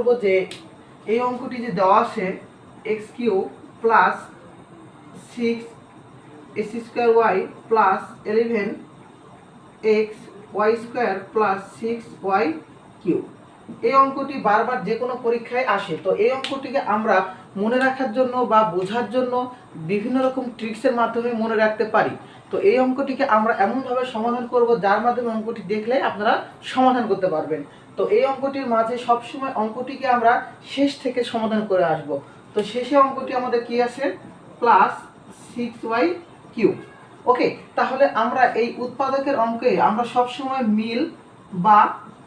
করব যে এই অঙ্কটি যে দেওয়া আছে x cube plus 6 x square y plus 11 x y square plus 6 y cube, এই অঙ্কটি বারবার যে কোনো পরীক্ষায় আসে। তো এই অঙ্কটিকে আমরা মনে রাখার জন্য বা বোঝার জন্য বিভিন্ন রকম ট্রিক্সের মাধ্যমে মনে রাখতে পারি। তো এই অঙ্কটিকে আমরা এমনভাবে সমাধান করব যার মাধ্যমে অঙ্কটি দেখলে আপনারা সমাধান করতে পারবেন। তো এই অঙ্কটির মাঝে সবসময় অঙ্কটিকে আমরা শেষ থেকে সমাধান করে আসব। তো শেষে অঙ্কটি আমাদের কি আছে, প্লাস 6y কিউব। ওকে, তাহলে আমরা এই উৎপাদকের অঙ্কে আমরা সবসময় মিল বা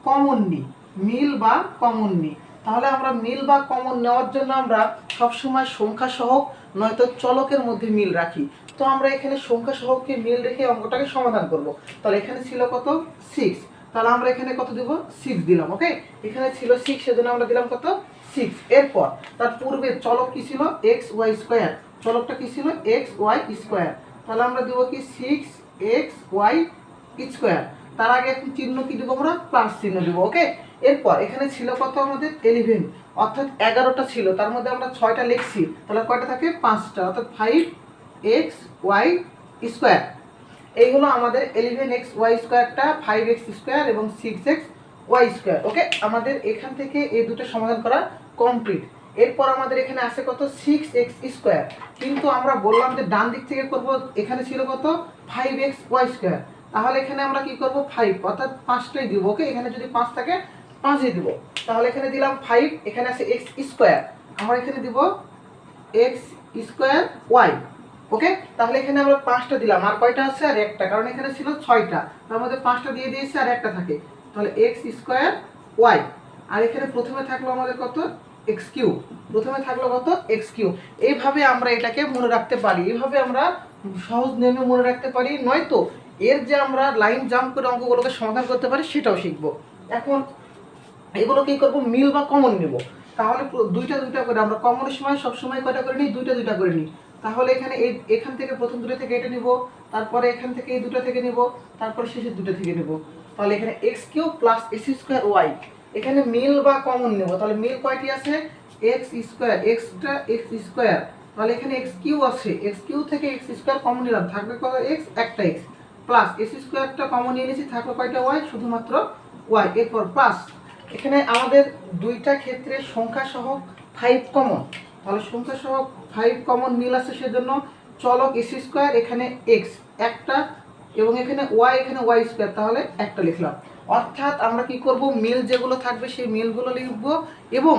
কমন নিই, মিল বা কমন নিই। তাহলে আমরা মিল বা কমন নেওয়ার জন্য আমরা সবসময় সংখ্যা সহগ নয়তো চলকের মধ্যে মিল রাখি। তো আমরা এখানে সংখ্যা সহগকে মিল রেখে অঙ্কটাকে সমাধান করব। তাহলে এখানে ছিল কত, 6, তাহলে আমরা এখানে কত দেব, 6 দিলাম। ওকে, এখানে ছিল 6, সেজন্য আমরা দিলাম কত, 6। এরপর তার পূর্বে চলক কি ছিল, এক্স ওয়াই স্কোয়ার, চলকটা কি ছিল, এক্স ওয়াই স্কোয়ার। তাহলে আমরা দেবো কি 6x y স্কোয়ার। তার আগে এখন চিহ্ন কি দেবো, আমরা প্লাস চিহ্ন দেবো। ওকে, এরপর এখানে ছিল কত আমাদের 11, অর্থাৎ 11টা ছিল, তার মধ্যে আমরা 6টা লিখছি, তাহলে কয়টা থাকে, 5টা, অর্থাৎ 5x y স্কোয়ার। এইগুলো আমাদের 11x y স্কোয়ারটা, 5x স্কোয়ার এবং 6x y স্কোয়ার। ওকে, আমাদের এখান থেকে এই দুটো সমাধান করা কমপ্লিট। এরপর আমাদের এখানে আছে কত, 6x স্কোয়ার, কিন্তু আমরা বললাম যে ডান দিক থেকে করব। এখানে ছিল কত, 5x y স্কোয়ার, তাহলে এখানে আমরা কি করব, 5, অর্থাৎ 5টাই দিব। ওকে, এখানে যদি 5 থাকে 5ই দিব। তাহলে এখানে দিলাম 5, এখানে আছে x স্কোয়ার, আমরা এখানে দিব x স্কোয়ার y। ওকে, তাহলে এখানে আমরা 5টা দিলাম, আর কয়টা আছে, আর একটা, কারণ এখানে ছিল 6টা, তার মধ্যে 5টা দিয়ে দিয়েছি আর একটা থাকে, তাহলে x স্কোয়ার y। আর এখানে প্রথমে থাকলো আমাদের কত, এক্স কিউ, প্রথমে থাকলো কত, এক্স কিউ। এইভাবে আমরা এটাকে মনে রাখতে পারি, এইভাবে আমরা সহজ নিয়মে মনে রাখতে পারি, নয়তো এর যে আমরা লাইন জাম্প করে অঙ্কগুলোকে সমাধান করতে পারি সেটাও শিখবো। এখন এগুলো কি করবো, মিল বা কমন নেব। তাহলে দুইটা দুইটা করে আমরা কমনের সময় সবসময় কয়টা করে নিই, দুইটা দুইটা করে নিই। তাহলে এখানে এখান থেকে প্রথম দুটো থেকে এটা নিব, তারপরে এখান থেকে এই দুটো থেকে নিব, তারপরে শেষের দুটো থেকে নেব। তাহলে এখানে x cube plus x square y, এখানে মিল বা কমন নেব। তাহলে মিল কয়টি আছে, এক্স স্কোয়ার, এক্সটা এক্স স্কোয়ার, তাহলে এখানে এক্স কিউ আছে, এক্স কিউ থেকে এক্স স্কোয়ার কমন নিলাম, থাকবে কত, এক্স, একটা এক্স, প্লাস এক্স স্কোয়ারটা কমন নিয়ে নিয়েছি, থাকলো কয়টা ওয়াই, শুধুমাত্র ওয়াই। এরপর প্লাস এখানে আমাদের দুইটা ক্ষেত্রে সংখ্যা সহগ 5 কমন, তাহলে সংখ্যা সহগ 5 কমন মিল আছে, সেজন্য চলক এক্স স্কোয়ার, এখানে এক্স একটা, এবং এখানে ওয়াই, এখানে ওয়াই স্কোয়ার, তাহলে একটা লিখলাম। অর্থাৎ আমরা কি করব, মিল যেগুলো থাকবে সেই মিলগুলো লিখব, এবং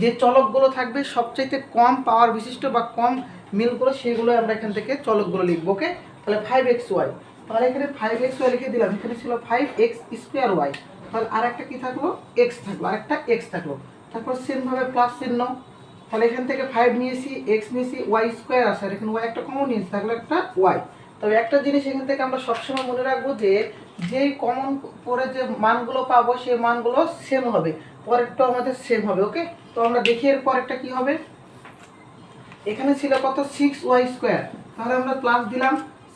যে চলকগুলো থাকবে সবচাইতে কম পাওয়ার বিশিষ্ট বা কম মিলগুলো, সেগুলো আমরা এখান থেকে চলকগুলো লিখবো। ওকে, তাহলে 5xy, তাহলে এখানে 5xy লিখে দিলাম, এখানে ছিল 5x স্কোয়ার ওয়াই, তাহলে আর একটা কি থাকলো, এক্স থাকলো, আর একটা এক্স থাকলো, তারপর সেমভাবে প্লাস চিহ্ন। তাহলে এখান থেকে 5 নিয়েছি, এক্স নিয়েছি, ওয়াই স্কোয়ার আছে, আর এখানে ওয়াই একটা কমন নিয়েছি, থাকলো একটা ওয়াই। তবে একটা জিনিস এখান থেকে আমরা সবসময় মনে রাখবো যে যেই কমন করে যে মানগুলো পাবো সেই মানগুলো সেম হবে, পরেরটাও আমাদের সেম হবে। ওকে, তো আমরা দেখি এর পরেরটা কি হবে। এখানে ছিল কত, 6y স্কোয়ার, তাহলে আমরা প্লাস দিলাম,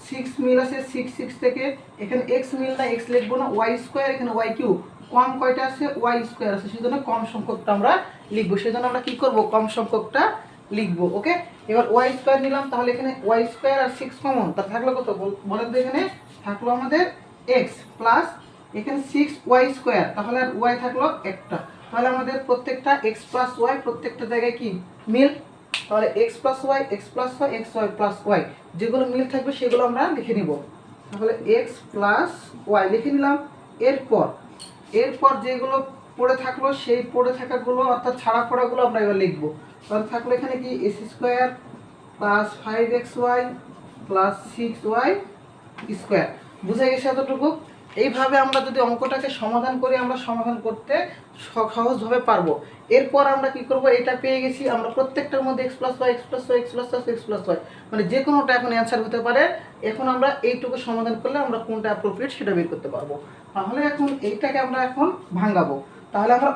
6 মিল আছে 6 থেকে, এখানে x মিল না, x লিখবো না, y স্কোয়ার, এখানে y কিউ, কম কয়টা আছে, y স্কোয়ার আছে, সেজন্য কম সংখ্যকটা আমরা লিখবো, সেজন্য আমরা কি করব, কম সংখ্যকটা লিখবো। ওকে, এবার y স্কোয়ার নিলাম, তাহলে এখানে y স্কোয়ার আর 6 কমন, তা থাকলো কত বলেন তো, এখানে থাকলো আমাদের x প্লাস এখানে 6y স্কোয়ার, তাহলে আর y থাকলো একটা, তাহলে আমাদের প্রত্যেকটা x প্লাস y প্রত্যেকটা জায়গায় কি মিল, তাহলে x plus y, x plus y, x y plus y, যেগুলো মিল থাকবে সেগুলো আমরা লিখে নিব। তাহলে x প্লাস ওয়াই লিখে নিলাম। এরপর যেগুলো পড়ে থাকলো সেই পড়ে থাকাগুলো, অর্থাৎ ছাড়া পড়াগুলো আমরা এবার লিখবো। তাহলে থাকলো এখানে কি, S square plus 5xy plus 6y square. বুঝে গেছে এতটুকু? এইভাবে আমরা যদি অঙ্কটাকে সমাধান করি, আমরা সমাধান করতে সহজভাবে পারবো। এরপর আমরা কি করব, এটা পেয়ে গেছি, আমরা প্রত্যেকটার মধ্যে x plus y, x plus y, x plus y, x plus y, মানে যে কোনোটা এখন অ্যান্সার হতে পারে। এখন আমরা এইটুকু সমাধান করলে আমরা কোনটা অ্যাপ্রোপ্রিয়েট সেটা বের করতে পারবো। তাহলে এখন এইটাকে আমরা এখন ভাঙাবো। তাহলে আমরা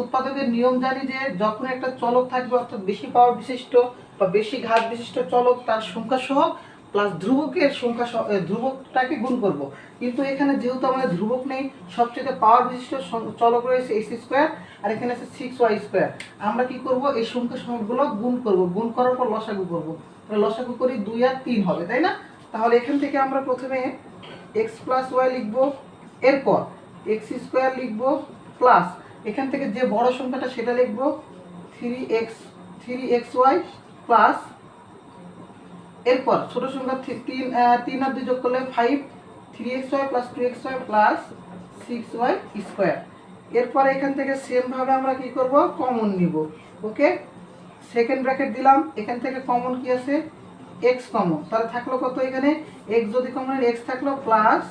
উৎপাদকের নিয়ম জানি যে যখন একটা চলক থাকবে, অর্থাৎ বেশি পাওয়ার বিশিষ্ট বা বেশি ঘাত বিশিষ্ট চলক, তার সংখ্যা সহগ প্লাস ধ্রুবকের সংখ্যা ধ্রুবকটাকে গুণ করব। কিন্তু এখানে যেহেতু আমাদের ধ্রুবক নেই, সবচেয়ে পাওয়ার বিশিষ্ট চলক রয়েছে এক্স স্কোয়ার, আর এখানে আছে 6y²। আমরা কি করব, এই সংখ্যা সহগগুলো গুণ করব, গুণ করার পর লসাগু করব। তাহলে লসাগু করি 2 আর 3 হবে, তাই না? তাহলে এখান থেকে আমরা প্রথমে এক্স প্লাস ওয়াই লিখবো, এরপর এক্স স্কোয়ার লিখবো, প্লাস এখান থেকে যে বড় সংখ্যাটা সেটা লিখবো 3xy প্লাস, এরপর ছোট সংখ্যা 3 আর 2 যোগ করলে 5, 3xy plus 2xy plus 6y²। এরপর এখান থেকে সেম ভাবে আমরা কি করব, কমন নিব। ওকে, সেকেন্ড ব্র্যাকেট দিলাম, এখান থেকে কমন কি আছে, x কমন, তাহলে থাকলো কত, এখানে x যদি কমন, x থাকলো প্লাস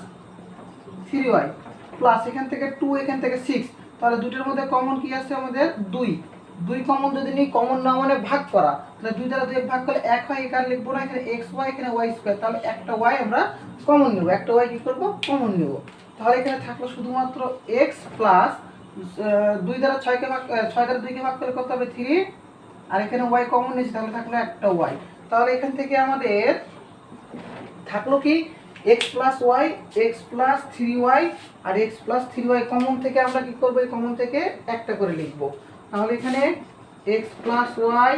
3y প্লাস এখান থেকে 2, এখান থেকে 6, তাহলে দুটোর মধ্যে কমন কি আছে আমাদের 2, 2 কমন যদি নিই, কমন না মানে ভাগ করা, তাহলে 2 দ্বারা 2 ভাগ করলে 1 হয়, এখানে লিখবো না, এখানে xy, এখানে y², তাহলে একটা y আমরা কমন নেব, একটা y কি করব, কমন নেব। তাহলে এখানে থাকলো শুধুমাত্র x প্লাস 2 দ্বারা 6 দ্বারা 2কে ভাগ করলে কত হবে 3, আর এখানে y কমন নিয়েছি, তাহলে থাকলো একটা y। তাহলে এখান থেকে আমাদের থাকলো কি x plus y, x plus 3y আর x প্লাস 3y কমন থেকে আমরা কি করবো, এই কমন থেকে একটা করে লিখবো। তাহলে এখানে x plus y,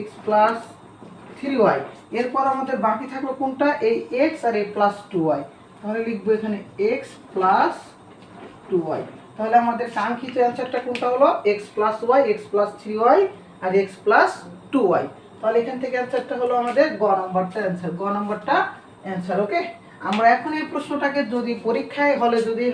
x plus 3y, এরপর আমাদের বাকি থাকলো কোনটা, এই x আর এই প্লাস 2y, তাহলে লিখবো এখানে x প্লাস 2y। তাহলে আমাদের কাঙ্ক্ষিত অ্যান্সারটা কোনটা হলো, x plus y, x plus 3y আর x প্লাস 2y। তাহলে এখান থেকে অ্যান্সারটা হলো আমাদের গ নম্বরটা অ্যান্সার, গ নম্বরটা অ্যান্সার। ওকে, আমরা এখন এই প্রশ্নটাকে যদি পরীক্ষায় হলে যদি